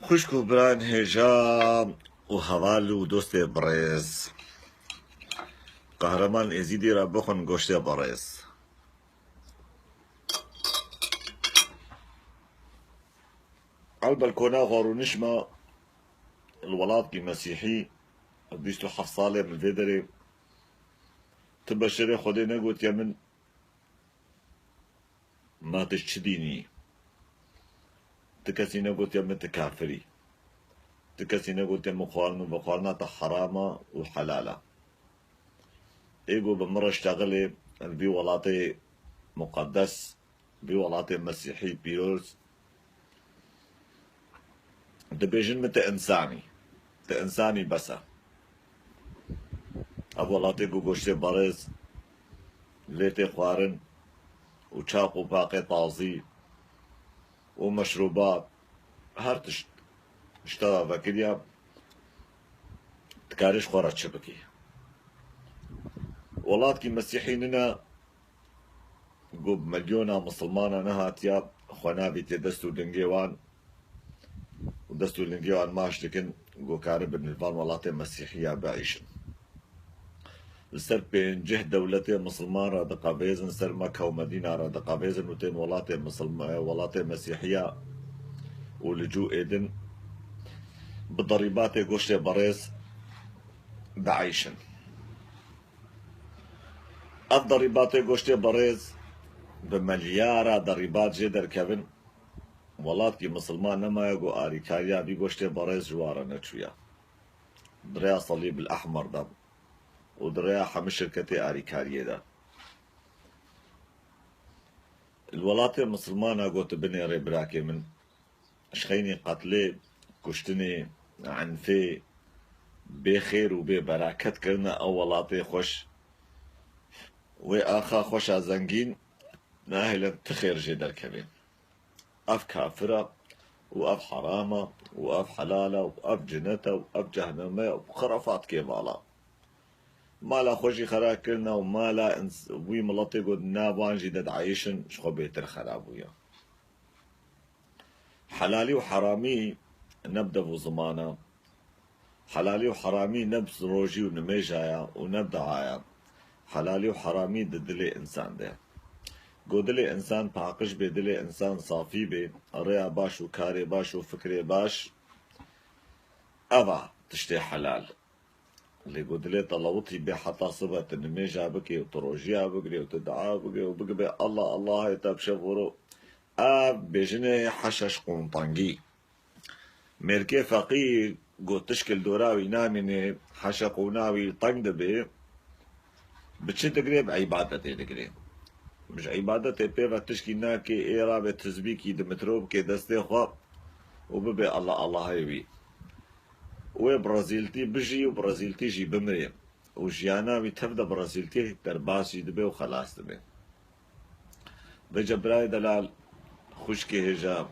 خوشکو بران هجا و هوال و دوست برز قهرمان ازیدی را بخون گوشت برز البلكونة غارونشما الولاد كي مسيحي بيستو حفصالي من فيدري تبشري خودي نقول يا من ما تشديني تكسي نقول يا من تكافري تكسي نقول يا مخالنا بخالنا حرامة وحلالة ايجو بمرة اشتغلي بي ولاتي مقدس بي ولاتي مسيحي بيروز دبيجن مت انساني انساني بس ابو ولاتي گوشت برز ليتي خوارن وشاق وباقي طازي ومشروبات هرتش اشترى فكريا تكاريش خورات شبكي ولاتكي مسيحيننا قوب مليونة مسلمانة نهاتيا خوانابي تدستو دنجيوان ودستو دنجيوان ماش لكن قو كارب النظام ولاتي مسيحية بعيشن سر بين جه دولتي مسلمان را دقابيزن سر مكة ومدينة را دقابيزن وتين ولاتي ولاتي مسيحية ولجوء ايدن بضريبات قوشت بريز بعيشن الضريبات قوشت بريز بمليارة ضريبات جدر كevin ولاتي مسلمان نما يقو آريكاريا بي قوشت بريز جوارا نتشويا دريا صليب الأحمر دا ودريا حمش شركتي آريكاريا دا الولاتي المسلمانة قوت بني ريبراكي من شخيني قتلي كشتني عنفي بخير وببركات كرنا أولاتي خوش وآخا خوش زنجين ناهلا تخير جدر كبين أف كافرة وأف حرامة وأف حلالة وأف جنة وأف جهنمة وخرافات كيمالا مالا خوشي خرا كرنا ومالا وي ملطي قد نابان جدد عايشن شخو بيتر خرابويا حلالي وحرامي نبدأ بزمانة حلالي وحرامي نبس روجي ونميجايا ونبدأ عايا حلالي وحرامي ددلي إنسان ده قودلي إنسان باقش بدلي إنسان صافي بي ريا باش وكاري باش وفكري باش أبا تشتي حلال اللي قودلي طلوتي بي حتى صبت النميجا بكي وتروجيا بكري وتدعا بكي وبكي الله الله يتاب شفورو بجني حشش قنطنجي ميركي فقير قد تشكل دوراوي نامني حشقوناوي طنج دبي بتشي تقري بعبادتي تقري مش عبادتي بيغا تشكي ناكي ايرا بتزبيكي دمتروب كي دستي خوا وببي الله الله هيوي وبرازيلتي بجي وبرازيلتي جي بمري وجيانا بتبدا برازيلتي ترباسي دبي وخلاص دبي بجا براي دلال خشكي هجاب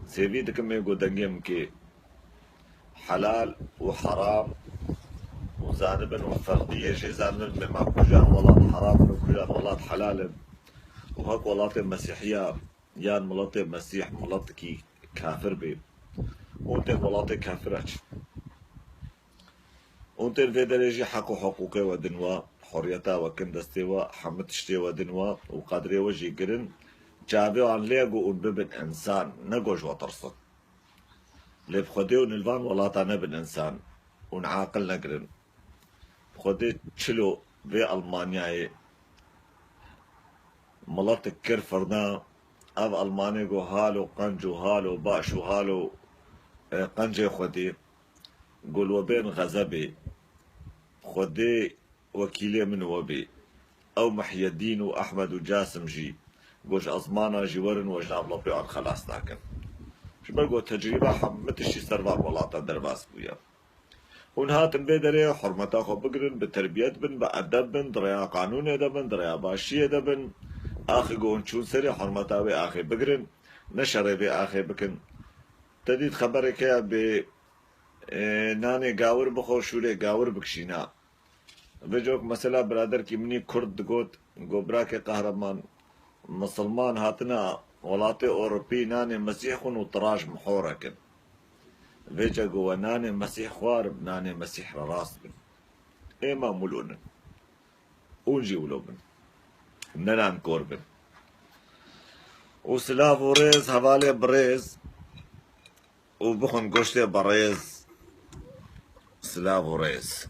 سيفي دكمي قدنجم كي حلال وحرام وزانبن وفردية شي زانبن بما كجان ولاد حرام وكجان ولاد حلال وهك ولاد مسيحية يان ملطي مسيح ملطكي كافر بي وانتين ولاد كافرج وانتين في درجة حقو حقوقي ودنوا حريتا وكندستي وحمتشتي ودنوا وقادري وجي قرن جابيو عن ليقو ونببن انسان نقوش وطرصن لي بخديو نلفان ولاتا نبن انسان ونعاقل نقرن خدي تشلو في ألمانيا ملط كرفرنا أب ألمانيا جو هالو قنجو هالو باشو هالو قنجي خدي قول وبين غزبي خدي وكيلي من وبي أو محي الدين وأحمد وجاسم جي قوش أزمانا جيورن وجناب لبي عن خلاص لكن شبقو تجربة حمتشي سربان ولاتا درباس بويا ونهاتن بيدري حرمتا خو بقرن بتربيت بن بأدب بن دريا قانون دبن دريا باشية دبن آخي قون شون سري حرمتا بي آخي بقرن نشري بي آخي بكن تديد خبرك يا بي ناني قاور بخو شوري قاور بكشينا بجوك مثلا برادر كي مني كرد قوت قبراك قهرمان مسلمان هاتنا ولاتی اوروپی نان مسیح خون و تراج محوره کن ویجا گو نان مسیح خوار نان مسیح را راست بن ایما ملونن اونجی ولو بن ننان کور بن و سلاف و ریز حواله بريز وبخن قشتي بريز سلاف وريز